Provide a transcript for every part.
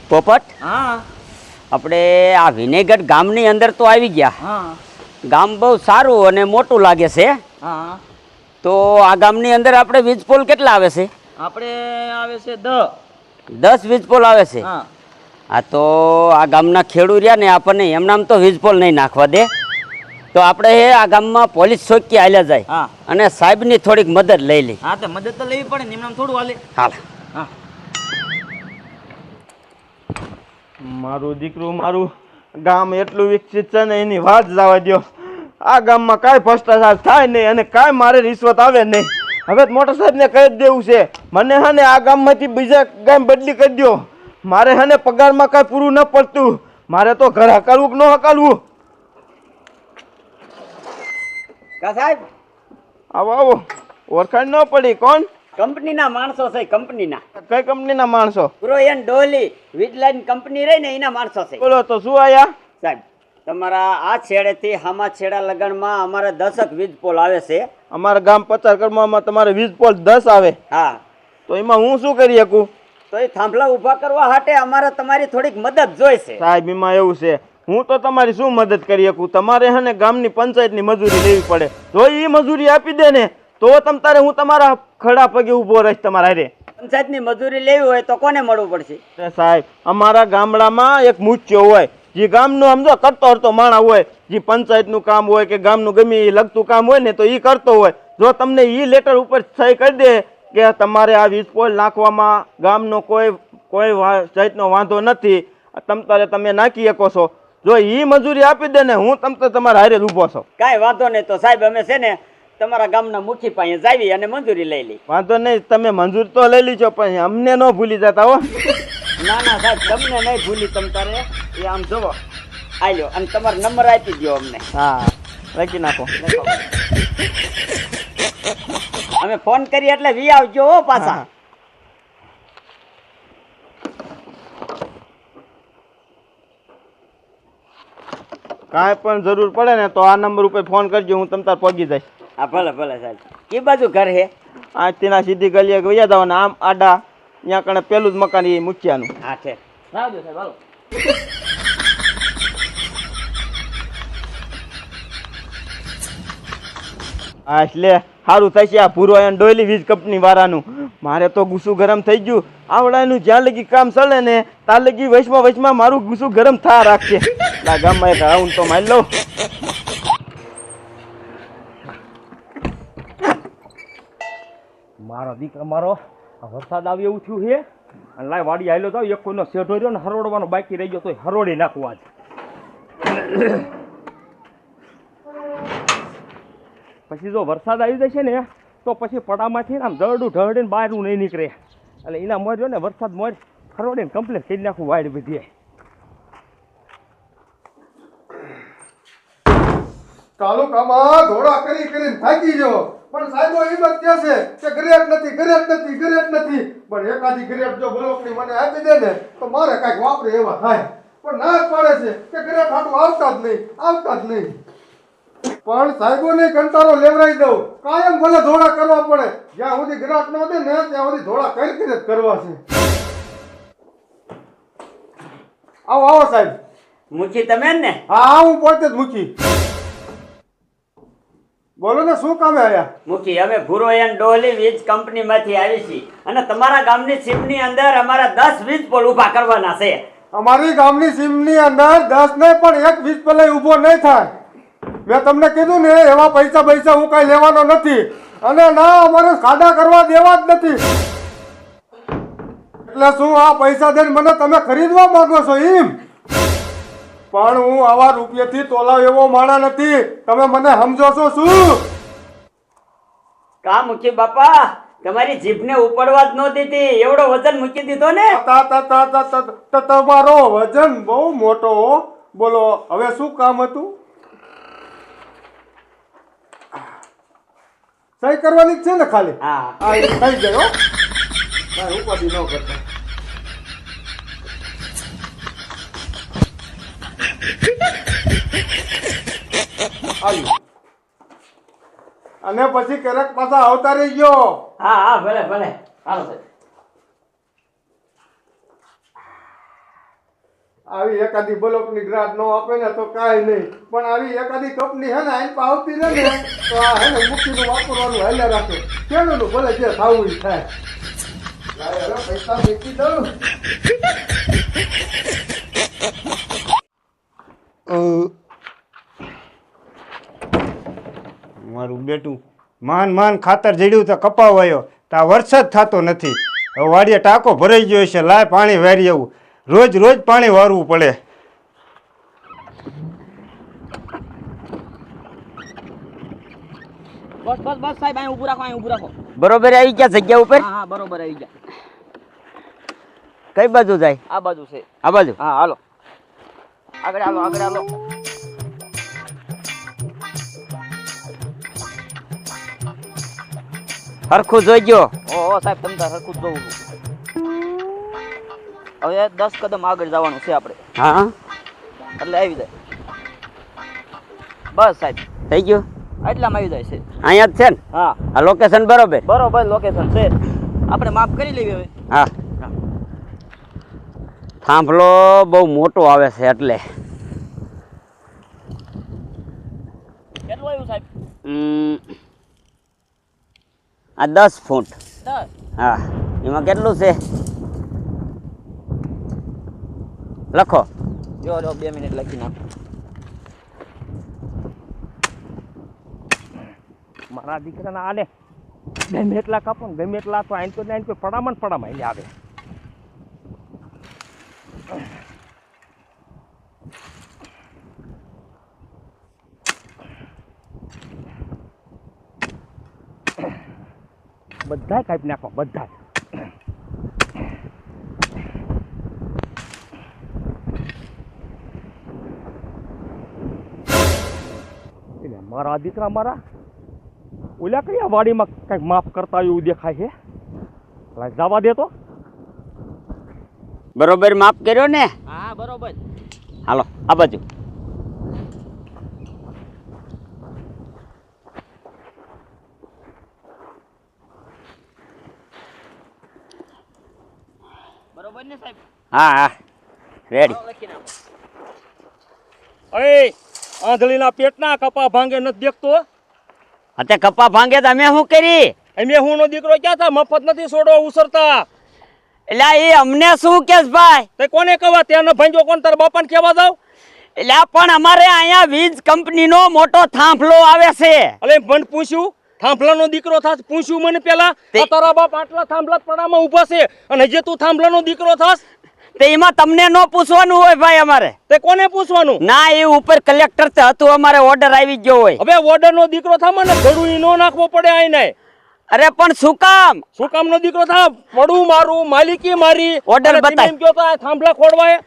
પોપટ, હા આપણે આ વિનેગર ગામની અંદર તો આવી ગયા. હા ગામ બહુ સારું અને મોટું લાગે છે. હા તો આ ગામની અંદર આપણે વીજ પોલ કેટલા આવે છે? આપણે આવે છે 10 વીજ પોલ આવે છે. હા હા, તો આ ગામના ખેડૂત રહ્યા ને આપણને એમનામ તો વીજ પોલ નહીં નાખવા દે. તો આપણે આ ગામમાં પોલીસ ચોકી હાલ્યા જાય હા અને સાહેબની થોડીક મદદ લઈ લઈ. હા તો મદદ તો લેવી પડે ને, એમને આમ થોડું હાલે. હાલ. હા મારું દીકરું, મારું ગામ એટલું વિકસિત છે ને એની વાત જવા દો. આ ગામમાં કાંઈ ભ્રષ્ટાચાર થાય નહીં અને કાંઈ મારે રિશ્વત આવે નહીં. હવે મોટા સાહેબને કહી જ દેવું છે, મને હે ને આ ગામમાંથી બીજા ગામ બદલી કરી દો. મારે હે ને પગારમાં કાંઈ પૂરું ન પડતું. મારે તો ઘર હકાલવું કે ન હકાલવું. કા સાહેબ, આવો આવો. ઓળખાણ ન પડી, કોણ? કંપનીના માણસો છે. કંપનીના કઈ કંપનીના માણસો? ગ્રોયન ડોલી વીજ લાઈન કંપની રહી ને એના માણસો છે. બોલો તો શું આયા? સાહેબ, તમારા આ છેડેથી હામા છેડા લગનમાં અમારે 10 વીજ પોલ આવે છે. અમારા ગામ 50 કર્મમાં તમારે 20 પોલ 10 આવે. હા, તો એમાં હું શું કરી શકું? તો એ થાંભલા ઊભા કરવા માટે અમારે તમારી થોડીક મદદ જોઈશે. સાહેબ, એમાં એવું છે, હું તો તમારી શું મદદ કરી શકું? તમારે હે ને ગામની પંચાયતની મજૂરી લેવી પડે. જો એ મજૂરી આપી દે ને તો તમ તારે હું તમારા ખડા પગે ઊભો રહીશ તમારા હારે. પંચાયતની મજૂરી લેવી હોય તો કોને મળવું પડશે? સાહેબ, અમારા ગામડામાં એક મુખ્ય હોય, જે ગામનો સમજો કરતો હરતો માણસ હોય, જે પંચાયતનું કામ હોય કે ગામનું ગમે એ લગતું કામ હોય ને તો એ કરતો હોય. જો તમને એ લેટર ઉપર સહી કરી દે કે તમારે આ વીજ પોલ નાખવામાં ગામનો કોઈ જાતનો વાંધો નથી, તારે તમે નાખી શકો છો. જો એ મજૂરી આપી દે ને હું તમારા હારે ઊભો છો. કાંઈ વાંધો નહીં. તો સાહેબ, અમે છે ને તમારા ગામના મુખી પાસે જાવી અને મંજૂરી લઈ લઈ. વાંધો નહીં, તમે મંજૂર તો લઈ લીજો પણ અમને ન ભૂલી જતા હો. ના ના સાહેબ, તમને નહીં ભૂલી. તમ તારે એ આમ જોવો આલ્યો અને તમારો નંબર આપી દો અમને. હા, લખી નાખો. અમે ફોન કરીએ એટલે વી આવજો હો પાછા. કાંઈ પણ જરૂર પડે ને તો આ નંબર ઉપર ફોન કરજો, હું તમ તાર પગી જઈશ. હા, ભલે ભલે સાહેબ. કે બાજુ ઘર હે? આજથી ના સીધી ગલીએ ગયા જવાના, આમ આડા ત્યાં કણે પેલું જ મકાન એ મુખિયાનું. હા છે. સાહેબ હાલો. હા, એટલે સારું થશે આ ભૂરો અને ડોયલી વીજ કંપની વાળાનું. મારે તો ગુસ્સું ગરમ થઈ ગયું. આવડાનું જ્યાં લગી કામ ચાલે ને ત્યાં લગી વચમાં મારું ગુસ્સું ગરમ થા રાખશે. આ ગામમાં એક રાઉન્ડ તો મારી લઉં. મારો દીકરા મારો આ વરસાદ આવે એવું થયું છે અને લાય વાડી આવેલો તો એક કોઈનો શેઠો રહ્યો ને હરોડવાનો બાકી રહી ગયો તો હરોડી નાખવા જ. પછી જો વરસાદ આવી જશે ને તો પછી પડામાંથી આમ જરડું ઢળીને બહારનું નહીં નીકળે. એટલે એના મોર ને વરસાદ મોર હરોડીને કમ્પ્લેટ કરી નાખવું વાડ બધી. તાલુકામાં ધોળા કરી કરીને થાકી ગયો પણ સાહેબો એમ જ કહે છે કે ગ્રેટ નથી પણ એકાદી ગ્રેટ જો બ્લોકની મને આપી દે ને તો મારે કાંઈક વાપરે એવા થાય. પણ ના જ પાડે છે કે ગ્રેટ હાટું આવતા જ નહીં. પણ સાહેબોને કંટાળો લેવરાઈ દઉં, કાયમ ભલે ધોળા કરવા પડે. જ્યાં સુધી ગ્રાહક ન દે ને ત્યાં સુધી ધોળા કરી જ કરવા છે. આવો સાહેબ. મુખી તમે જ ને? હા, હું પોતે જ મૂકી. બોલો ને, શું કામે આવ્યા? મુખી, અમે ભુરોયન ડોલી વીજ કંપનીમાંથી આવી છીએ અને તમારા ગામની સીમની અંદર અમારા 10 વીજ પોલ ઊભા કરવાના છે. અમારી ગામની સીમની અંદર 10 નહીં પણ એક વીજ પોલ ઊભો નહીં થાય. મેં તમને કીધું ને એવા પૈસા હું કઈ લેવાનો નથી અને ના અમારે ખાડા કરવા દેવા જ નથી. એટલે શું આ પૈસા દઈને મને તમે ખરીદવા માંગો છો એમ? પણ હું આવા રૂપિયાથી તોલાવ એવો માણા નથી, તમે મને સમજો છો શું? કા મુખી બાપા, તમારી જીભને ઉપડવા જ ન દીધી, એવડો વજન મૂકી દીધો ને. તમારો વજન બહુ મોટો. બોલો હવે શું કામ હતું? સહી કરવાની જ છે ને ખાલી? હા, થઈ ગયો. ઉપાધિ ન કરતા. અને પછી ક્યારેક પાછા આવતા રહી ગયો. હા ભલે ભલે. હાલો સાહેબ. આવી એકાદી બ્લોકની ગ્રાન્ટ ન આપે ને તો કાંઈ નહીં, પણ આવી એકાદી કંપની હે ને આઈન પર આવતી રહે ને તો આ હે ને મુઠ્ઠીનું વાપરવાનું હાલ્યા રાખે. ખેડૂતનું ભલે જે થવું ઈ થાય. લાય હવે પૈસા મૂકી દઉં. મારું બેટું માન ખાતર જડ્યું તો કપાવાયો તો આ વરસાદ થતો નથી. હવે વાડીએ ટાંકો ભરાઈ ગયો છે, લાય પાણી વારી આવું. રોજ પાણી વારવું પડે. બસ બસ બસ સાહેબ અહીં ઊભું રાખો, અહીં ઊભું રાખો. બરોબર આવી ગયા જગ્યા ઉપર? હા હા બરોબર આવી ગયા. કઈ બાજુ જાય? આ બાજુ છે. આ બાજુ? હા હાલો આગળ હાલો, આગળ હાલો. હરખું જોઈજો. ઓહો સાહેબ તમે તાર હરખું જ જોવું છું. હવે 10 કદમ આગળ જવાનું છે આપણે, હા એટલે આવી જાય. બસ સાહેબ થઈ ગયું? એટલામાં આવી જાય છે. અહીંયા જ છે ને? હા આ લોકેશન બરોબર? બરોબર લોકેશન છે. આપણે માફ કરી લેવી હવે. હા. થાંભલો બહુ મોટો આવે છે એટલે કેટલું આવ્યું સાહેબ? આ 10 ફૂટ. 10. હા, એમાં કેટલું છે લખો. જો 2 મિનિટ લખી નાખો. મારા દીકરાના આને ગમે એટલા કાપો ને ગમે એટલા તો આઈન તો પડામાં એને આવે. બધાય કાપી નાખો, બધાય. એટલે મારા દીકરા મારા ઓલા કયા વાડીમાં કંઈક માફ કરતા એવું દેખાય છે. જવા દે તો. બરોબર માફ કર્યો ને? હા બરોબર. હાલો આ બાજુ. બરોબર ને સાહેબ? હા હા રેડી. લખી નાખો. અરે આંધળીના પેટના કપા ભાંગે નથી દેખતો. અત્યારે કપા ભાંગે તો અમે શું કરી? અમે હું નો દીકરો ક્યાં થા? મફત નથી છોડવા ઉસરતા. એટલે એ અમને શું કેસ ભાઈ? તે કોને કહેવા? ત્યાં ન ભાંગ્યો કોણ? તારા બાપાને કહેવા જાવ? એટલે પણ અમારે અહીંયા વીજ કંપનીનો મોટો થાંભલો આવે છે. અલે મને પૂછ્યું થાંભલાનો દીકરો થાસ? પૂછ્યું મને પેલા. આ તારા બાપ આટલા થાંભલા પડામાં ઊભા છે અને હજી તું થાંભલાનો દીકરો થાસ? તે એમાં તમને ન પૂછવાનું હોય ભાઈ અમારે. તે કોને પૂછવાનું? ના એ ઉપર કલેક્ટર હતું, અમારે ઓર્ડર આવી ગયો હોય. હવે ઓર્ડરનો દીકરો થા મને ઘડું ઈ નો નાખવો પડે આઈને. અરે પણ શું કામ? શું કામનો દીકરો થા? પડું મારું, માલિકી મારી. Order અને તમે બતાય. એમ કહો તો આ થાંભલા ખોડવાય?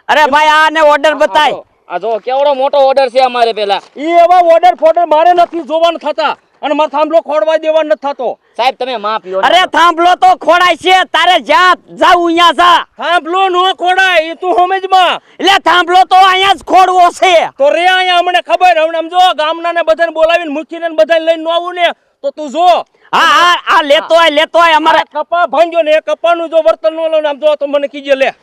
અરે ભાઈ આને ઓર્ડર બતાય. આ જો કેવડો મોટો ઓર્ડર છે અમારે પેલા. ઈ એવા ઓર્ડર ફોર્ડર મારે નથી જોવાના થતા અને મારો થાંભલો ખોડવા દેવા નથી થતો. સાહેબ તમે માફ લ્યો. અરે થાંભલો તો ખોડાય છે, તારે જ્યાં જાવ અહીંયા જા. થાંભલો નો ખોડાય એ તું સમજમાં. એટલે થાંભલો તો અહીંયા જ ખોડવો છે. તો રે અહીંયા અમને ખબર હવે સમજો ગામના ને બધાને બોલાવીને મુખીને બધાને લઈને નો આવું ને તો તું જો. હા હા આ લેતો આય અમારે. આ કપા ભાંગ્યો ને એ કપાનું જો વર્તન નો લો ને આમ જો તો મને કીજે લે.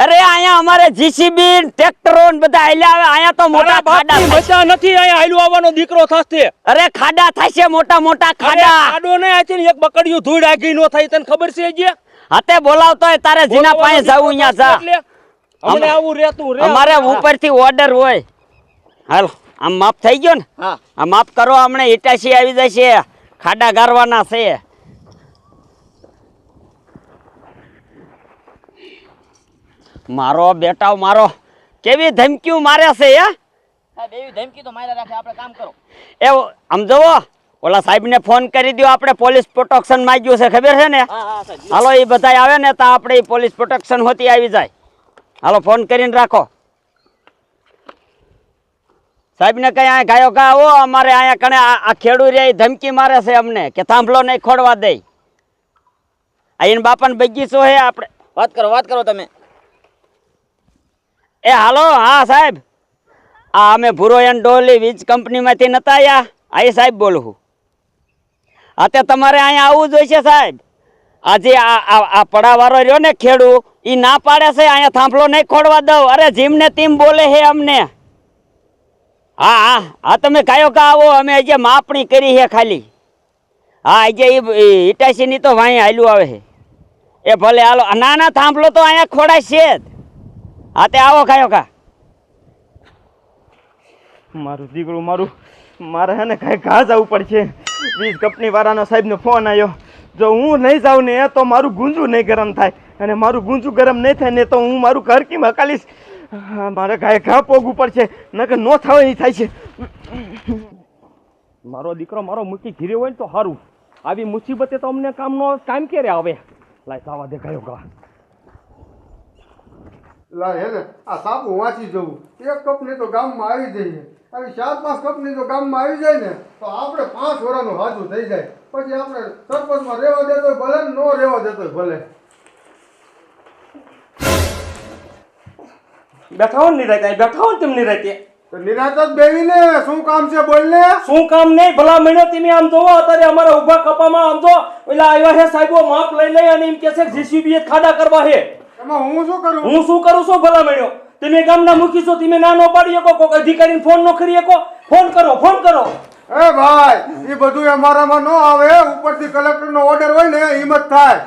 અરે અહીંયા અમારે જીસીબી ટ્રેક્ટરો ને બધા હાલ્યા આવે. અહીંયા તો મોટા તારા ખાડા બાપની થાય. મજા નથી અહીંયા હાલ્યો આવવાનો દીકરો થશે. અરે ખાડા થાય છે, મોટા મોટા ખાડા. આડો ને આ છે ને એક બકડિયું ધૂળ આગી નો થાય તને ખબર છે જે? હાથે બોલાવતો હોય તારે જીના પાસે જાવું અહીંયા જા. અમને આવું રહેતું રે. અમારે ઉપરથી ઓર્ડર હોય. હાલ આમ માફ થઈ ગયો ને? હા આ માફ કરો, હમણાં ઇટાસી આવી જશે, ખાડા ગારવાના છે. મારો બેટાઓ મારો કેવી ધમકીઓ મારે છે હે? સાહેબ એવી ધમકી તો માર્યા રાખે. આપણે કામ કરો. એ આમ જોવો, ઓલા સાહેબને ફોન કરી દો, આપણે પોલીસ પ્રોટેક્શન માંગ્યું છે ખબર છે ને? હા હા સાહેબ. હાલો એ બધા આવે ને તો આપણે ઈ પોલીસ પ્રોટેક્શન હોતી આવી જાય. હાલો ફોન કરીને રાખો. સાહેબને કઈ અહીંયા ગાયો ગા આવો, અમારે અહીંયા કણે આ ખેડૂત રે ધમકી મારે છે અમને કે થાંભલો નહીં ખોડવા દે. આ એના બાપાને બગીચો હે આપણે. વાત કરો તમે. એ હાલો. હા સાહેબ, આ અમે ભુરોયન ડોલી વીજ કંપનીમાંથી નતા આયા. આ એ સાહેબ બોલું છું. હા તે તમારે અહીંયા આવવું જોઈશે સાહેબ. આજે આ પડાવાળો રહ્યો ને ખેડૂ ઈ ના પાડે છે અહીંયા થાંભલો નહીં ખોડવા દઉં. અરે જીમને તીમ બોલે હે અમને. હા હા હા તમે કયો કા આવો, અમે આજે માપણી કરી છે ખાલી. હા આજે ઇટાસી ની તો વાંહી હાલ્યું આવે છે. એ ભલે હાલો. ના ના થાંભલો તો અહીંયા ખોડાય છે જ. હા તે આવો કયો કા. મારું દીકરું મારે હે ને કાંઈ ઘા જવું પડશે. વીજ કંપની વાળાનો સાહેબનો ફોન આવ્યો. જો હું નહીં જાઉં ને તો મારું ગુંજું નહીં ગરમ થાય, અને મારું ગુંજું ગરમ નહીં થાય ને તો હું મારું ઘર કેમ હકાલીશ. મારે કાંઈ ઘા પોગવું પડશે, નકર નો થાય એ થાય છે. મારો દીકરો મારો મૂકી ઘીરે હોય ને તો સારું. આવી મુસીબતે તો અમને કામ ક્યારે આવે. લાય સાવા દે કયો કા. લાય હે ને આ સાબુ વાંચી જવું. એક કંપની તો ગામમાં આવી જઈએ, આવી 4-5 કંપની તો ગામમાં આવી જાય ને તો આપણે 5 વર્ષનું હાજુ થઈ જાય. પછી આપણે સરપંચમાં રહેવા દેતો ભલે ને નો રહેવા દેતો ભલે. બેઠા હો ને નિરાતે, બેઠા હો ને તેમ નિરાતે. તો નિરાત જ બેવીને શું કામ છે બોલ ને. શું કામ નહીં ભલા મહિનો તમે આમ જોવો અત્યારે અમારા ઉભા કપામાં આમ જો ઓલા આવ્યા છે સાહેબો માપ લઈ અને એમ કે છે જીસીબી ખાડા કરવા છે. એમાં હું શું કરું? હું શું કરું છું ભલા મહિનો? તમે ગામના મુખી છો, તમે ના નો પાડી શકો, કોઈક અધિકારીને ફોન નો કરી શકો. ફોન કરો. એ ભાઈ એ બધું અમારામાં ન આવે. ઉપરથી કલેક્ટરનો ઓર્ડર હોય ને હિંમત થાય.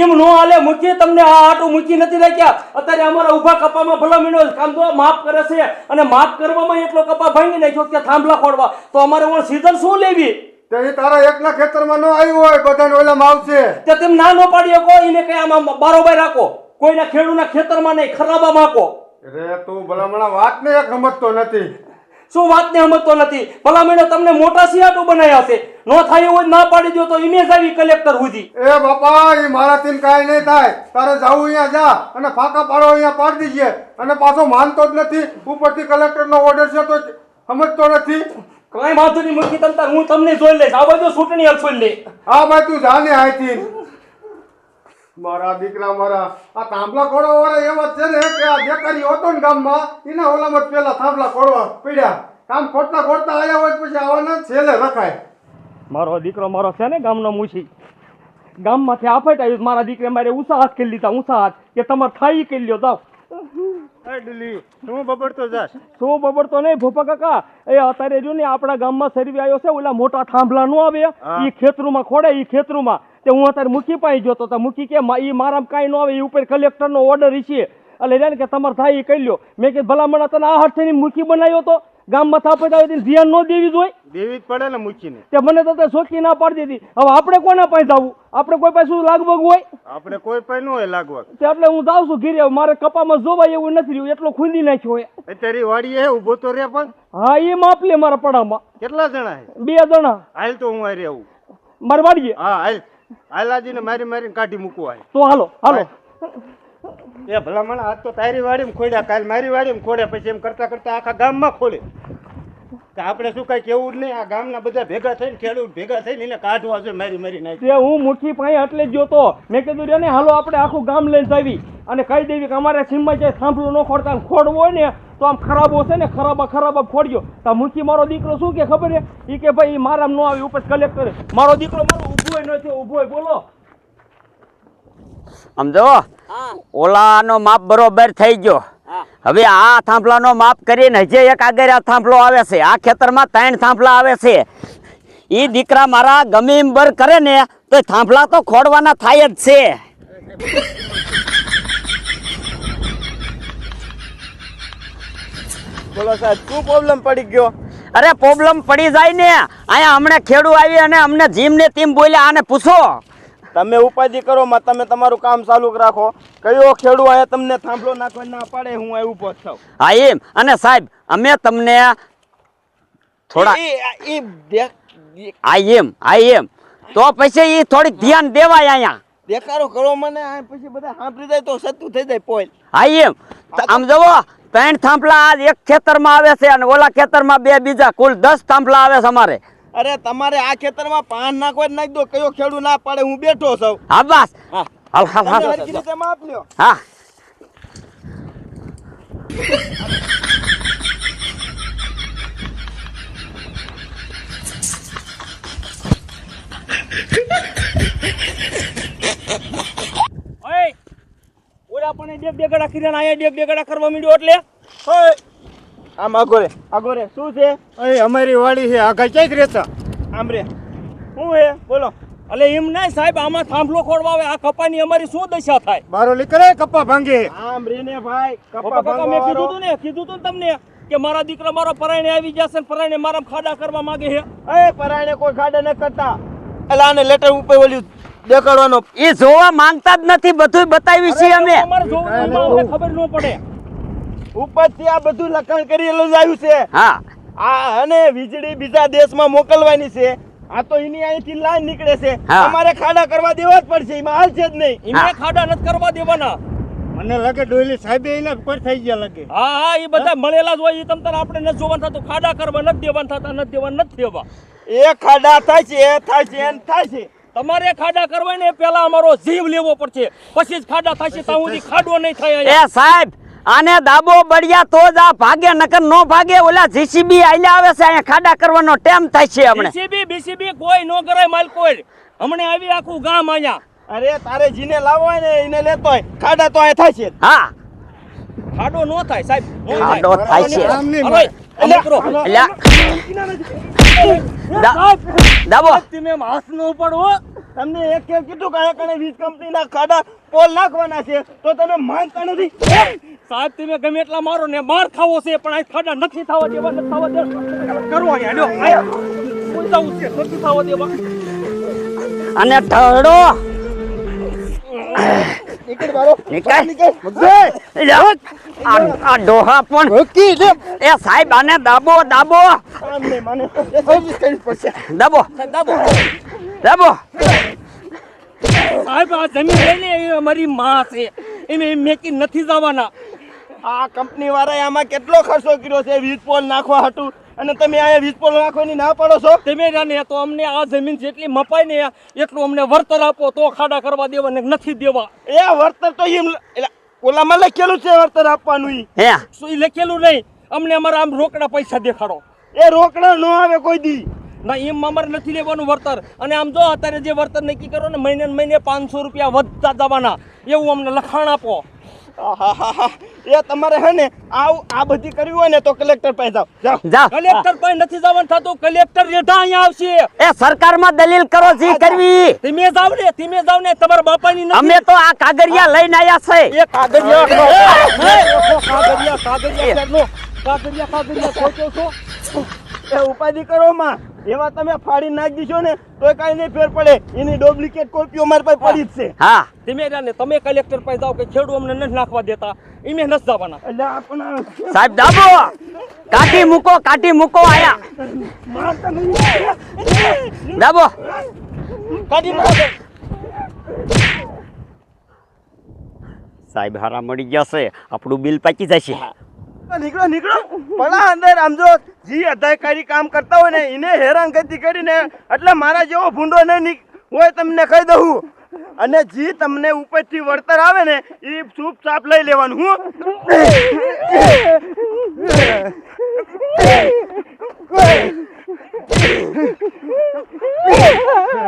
એમ નો હાલે. મૂકી તમને આ આટું મૂકી નથી રાખ્યા. અત્યારે અમારા ઉભા કપામાં ભલા મહિનો કામ તો માફ કરે છે, અને માફ કરવામાં એટલો કપા ભાંગી નાખ્યો કે થાંભલા ખોડવા. તો અમારે સીઝન શું લેવી? તે ઈ તારા એકલા ખેતરમાં ન આવ્યું હોય, બધાને ઓલામાં આવશે. તે તેમ ના નો પાડી શકો. એને કઈ આમાં બારોબાર રાખો, કોઈના ખેડૂના ખેતરમાં નહીં, ખરાબા માકો. રે તું ભલામણા વાતને એક સમજતો નથી. શું વાતને સમજતો નથી? ભલા મહિનો તમને મોટા સિયાટો બનાવ્યા છે. નો થાય એવું ના પાડી દો તો ઇમેજ આવી કલેક્ટર સુધી. એ બાપા એ મારાથી કાંઈ નહીં થાય. તારે જાવું અહીંયા જા અને ફાંકા પાડો અહીંયા પાડી દીજે. અને પાછો માનતો જ નથી. ઉપરથી કલેક્ટરનો ઓર્ડર છે તો સમજતો નથી. કઈ વાંધો નહીં મૂકી તમતા, હું તમને જોઈ લઈશ. આ બાજુ ચૂંટણી અલફોઈ લે. હા ભાઈ તું જાને આયથી. મારા દીકરા મારા આ થાંભલા ખોડવા વાળા એવા છે ને કે આ બેકારી હતો ને ગામમાં એના ઓલામાં જ પેલા થાંભલા ખોડવા પડ્યા. કામ ખોટતા આયા હોય પછી આવાના છેલ્લે રખાય. મારો દીકરો મારો છે ને ગામનો મુશી, ગામમાંથી આફત આવ્યું. મારા દીકરે મારે ઊંચા હાથ કરી લીધા, ઊંચા હાથ કે તમારે થાય કરી લ્યો. જાઓ. શું બબડતો જાસ? શું બબડતો નહીં ભોપા કાકા. એ અત્યારે જો ને આપણા ગામમાં સર્વે આવ્યો છે, ઓલા મોટા થાંભલા નો આવે એ ખેતરુમાં ખોડે. એ ખેતરુમાં તે હું અત્યારે મૂકી પાઈ ગયો તો મૂકી કે એ મારામાં કાંઈ ન આવે. એ ઉપર કલેક્ટરનો ઓર્ડર છે એટલે કે તમારે થાય એ કરી લ્યો. મેં કીધું ભલામણ તને આ હાથથી મૂકી બનાવ્યો તો ગામમાં થાપત આવે ધ્યાન ન દેવી જોઈએ. દેવી જ પડે ને મૂકીને. તે મને તો શોખી ના પાડી દીધી. હવે આપણે કોના પાસે જવું? આપણે કોઈ પાસે શું લાગવગ હોય? આપણે કોઈ પાસે ન હોય લાગવા. એટલે હું જાઉં છું ઘીરે. મારે કપામાં જોવાય એવું નથી રહ્યું, એટલો ખૂંદી નાખ્યો હોય. અત્યારે વાડીએ ઉભો તો રે પણ. હા એ માપ લે મારા પડામાં. કેટલા જણા છે? 2 જણા. હાલ તો હું હારે આવું મારે વાડીએ. હા હાલ. હાલાજીને મારીને કાઢી મૂકવા. તો હાલો. એ ભલામણ આજ તો તારી વાડીમાં ખોડ્યા, કાલ મારી વાડીમાં ખોડ્યા, પછી એમ કરતા કરતા આખા ગામમાં ખોલે. આપણે શું કઈ કેવું જ નહીં. આ ગામના બધા ભેગા થઈને ખેડૂત ભેગા થઈને એને કાઢવા છે મારી નાખી. હું મુઠ્ઠી પાસે એટલે જ જોતો. મેં કીધું રે ને હાલો આપણે આખું ગામ લઈને જાવી અને કહી દેવી કે અમારે સીમમાં જાય થાંભલું ન ખોડતા. ખોડવું હોય ને તો આમ ખરાબો છે ને ખરાબા ખોડ્યો. તો મુઠ્ઠી મારો દીકરો શું કે ખબર છે? એ કે ભાઈ મારામ ન આવી ઉપર કલેક્ટર. મારો દીકરો મારો ઊભો ન થયો, ઊભો. બોલો સમજો ઓલાનો માપ બરોબર થઈ ગયો. હવે આ થાંભલાનો માપ કરીને હજી એક આગળ આ થાંભલો આવે છે. આ ખેતરમાં 3 થાંભલા આવે છે. એ દીકરા મારા ગમે એમ બર કરે ને તો થાંભલા તો ખોડવાના થાય જ છે. બોલો સાહેબ શું પ્રોબ્લેમ પડી ગયો? અરે પ્રોબ્લેમ પડી જાય ને. અહીંયા હમણાં ખેડૂ આવી અને અમને જીમ ને તીમ બોલ્યા. આને પૂછો. તમે ઉપાધિ કરો માં, તમે તમારું કામ ચાલુ રાખો. કયો ખેડૂ આયા તમને થાંભલો નાખવા ના પાડે? હું આવ્યું પહોંચાવ. હા એમ. અને સાહેબ અમે તમને થોડા એમ તો પછી એ થોડીક ધ્યાન દેવાય. અહીંયા દેખાડો કરો મને, પછી બધા સાંભળી જાય તો સત્તું થઈ જાય પોઈલ. હા એમ. આમ જુઓ 3 થાંભલા આજ એક ખેતરમાં આવે છે અને ઓલા ખેતરમાં 2 બીજા, કુલ 10 થાંભલા આવે છે અમારે. અરે તમારે આ ખેતરમાં પાન નાખવા જ નાખી દો. કયો ખેડૂ ના પાડે? હું બેઠો છું. હા બસ. તમે હરખી રીતે માપ લ્યો. હા પણ ડેગ ડેગડા કર્યા ને અહીંયા ડેગ ડેગડા કરવા માંડ્યો એટલે ઓય, આમ આગો રે શું છે? અહીં અમારી વાડી છે આગળ ક્યાંક રહેતા આમ રે શું હે બોલો? એટલે એમ નહીં સાહેબ, આમાં થાંભલો ખોડવા આવે, આ કપાની અમારી શું દશા થાય? બારો લીકરે કપ્પા ભાંગે આમ રે ને ભાઈ, પપ્પા કાકા મેં ભાંગવાનો. કીધું તું ને તમને કે મારા દીકરા મારો પરાયણે આવી જશે ને પરાયણે મારા ખાડા કરવા માંગે છે. એ પરાયણે કોઈ ખાડા ન કરતા. એટલે આને લેટર ઉપર ઓલ્યું દેખાડવાનો. એ જોવા માંગતા જ નથી, બધું બતાવી છીએ અમે. અમારે જોવું હોય તો અમને ખબર ન પડે. ઉપરથી આ બધું લખાણ કરેલું જ આવ્યું છે. હા, આ અને વીજળી બીજા દેશમાં મોકલવાની છે. આ તો એની અહીંથી લાઈન નીકળે છે. હા. અમારે ખાડા કરવા દેવા જ પડશે, એમાં હાલ છે જ નહીં. એમને ખાડા નથી કરવા દેવાના. મને લાગે ડોયલી સાહેબે એના પર થઈ ગયા લાગે હા એ બધા મળેલા જ હોય, એ તમ તારે આપણે નથી જોવાનું થતું. ખાડા કરવા નથી દેવાના થતા, નથી દેવા. એ ખાડા થાય છે, એ થાય છે, એમ થાય છે. તમારે ખાડા કરવા ને પેલા અમારો જીવ લેવો પડશે, પછી જ ખાડા થશે. ત્યાં સુધી ખાડો નહીં થાય અહીંયા. એ સાહેબ, આને દાબો બળ્યા તો જ આ ભાગે, નકર નો ભાગે. ઓલા જીસીબી આલ્યા આવે છે, અહીંયા ખાડા કરવાનો ટાઈમ થાય છે હમણે. બીસીબી કોઈ નો કરાય માલ કોઈ. હમણે આવી આખું ગામ અહીંયા. અરે તારે જીને લાવો હોય ને એને લેતો હોય. ખાડા તો અહીં થાય છે. હા, ખાડો નો થાય સાહેબ, નો ખાડો થાય છે. હાલો, નીકળો. એલા, દાબો. તમે હાથ નો પડો. તમને એક કેમ કીધું કે અહીંયા કણે વીજ કંપનીના ખાડા પોલ નાખવાના છે, તો તમે માનતા નથી. સાહેબ તમે ગમે એટલા મારો ને માર ખાવો છે, પણ આ ખાડા નથી થવા દેવા, નથી થવા દેવા. કરવા અહીંયા લ્યો, આયા. બોલતાવું છે, નથી થવા દેવા. અને ઢળો નીકળ બારો. નીકળ. એલા, આ ડોહા પણ. એ સાહેબ, આને દાબો. આમ નહીં માને. એ સર્વિસ કરવી પડશે. દાબો. સાહેબ આ જમીન લઈને એ અમારી માં છે, એને મેકી નથી જવાના. આ કંપની વાળાએ આમાં કેટલો ખર્ચો કર્યો છે વીજ પોલ નાખવા હતું, અને તમે અહીંયા વીજ પોલ નાખવાની ના પાડો છો. તમે જાણે તો અમને આ જમીન જેટલી મપાય ને એટલું અમને વળતર આપો, તો ખાડા કરવા દેવા ને નથી દેવા. એ વળતર તો એમ ઓલામાં લખેલું છે વળતર આપવાનું. ઈ હે, શું ઈ લખેલું નહીં, અમને અમારા આમ રોકડા પૈસા દેખાડો. એ રોકડા ન આવે કોઈ દી. ના એમ અમારે નથી લેવાનું વળતર. અને આમ જો અત્યારે જે વળતર નક્કી કરો ને મહિને ને મહિને 500 રૂપિયા વધતા જવાના, એવું અમને લખાણ આપો. આહાહાહા. એ તમારે હે ને આ બધી કરવી હોય ને તો કલેક્ટર પાસે જાઓ. જાઓ. કલેક્ટર પાસે નથી જવાનું થતું, કલેક્ટર રેઠા અહીંયા આવશે. એ સરકારમાં દલીલ કરો, જી કરવી. તમે જાવ ને તમારા બાપાની નથી. અમે તો આ કાગળિયા લઈને આયા છે. એ કાગળિયા ખોટો છો. એ ઉપાધિ કરો માં. એવા તમે ફાડી નાખી દીશો ને તો કાંઈ નહીં ફેર પડે. એની ડુપ્લિકેટ કોપીઓ મારી પાસે પડી જ છે. હા, તમે કલેક્ટર પાસે જાઓ કે ખેડૂ અમને નથી નાખવા દેતા, એમે નથી જવાના. એટલે આપણા સાહેબ દાબો. કાઢી મૂકો આયા. મારતા નહીં. દાબો. કાઢી મૂકો. સાહેબ હારા મળી ગયા છે, આપણું બિલ પાકી જશે. નીકળો. પણ અંદર આમ જો જી અધિકારી કામ કરતા હોય ને એને હેરાનગતિ કરીને, એટલે મારા જેવો ભૂંડો નહીં હોય તમને કહી દઉં. અને જી તમને ઉપરથી વળતર આવે ને એ ચૂપચાપ લઈ લેવાનું. હું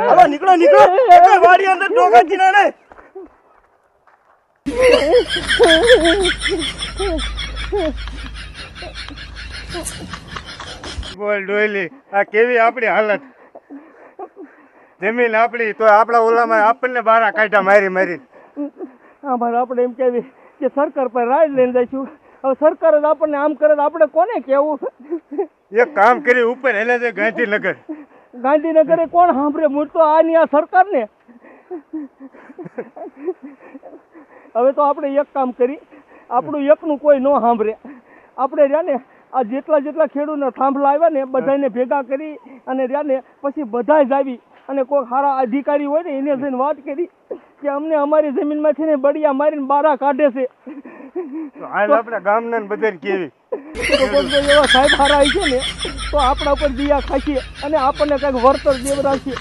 હાલો નીકળો. વાડી અંદર ડોકા ચીના નહીં. બોલ ડોયલી આ કેવી આપણી હાલત. જમીન આપણી તો આપણા ઓલામાં આપણને બારા કાઢ્યા મારી. અમારે આપણે એમ કહેવી કે સરકાર પર રાજ લઈને જઈશું. હવે સરકાર જ આપણને આમ કરે તો આપણે કોને કહેવું? એક કામ કરી ઉપર હેલે છે ગાંધીનગર. ગાંધીનગરે કોણ સાંભળે? મૂળ તો આની આ સરકાર ને. હવે તો આપણે એક કામ કરી, આપણું એકનું કોઈ ન સાંભળે. આપણે રહ્યા ને આ જેટલા ખેડૂતના થાંભલા આવ્યા ને બધાને ભેગા કરી અને રહ્યા ને પછી બધા જ આવી અને કોઈ સારા અધિકારી હોય ને એને જઈને વાત કરી કે અમને અમારી જમીનમાંથી ને બળિયા મારીને બારા કાઢે છે. હાલ આપણે ગામના બધા કેવી એવા સાહેબ હારા આવી છે ને તો આપણા ઉપર દિયા ખાઈએ અને આપણને કંઈક વળતર દેવડાવશે.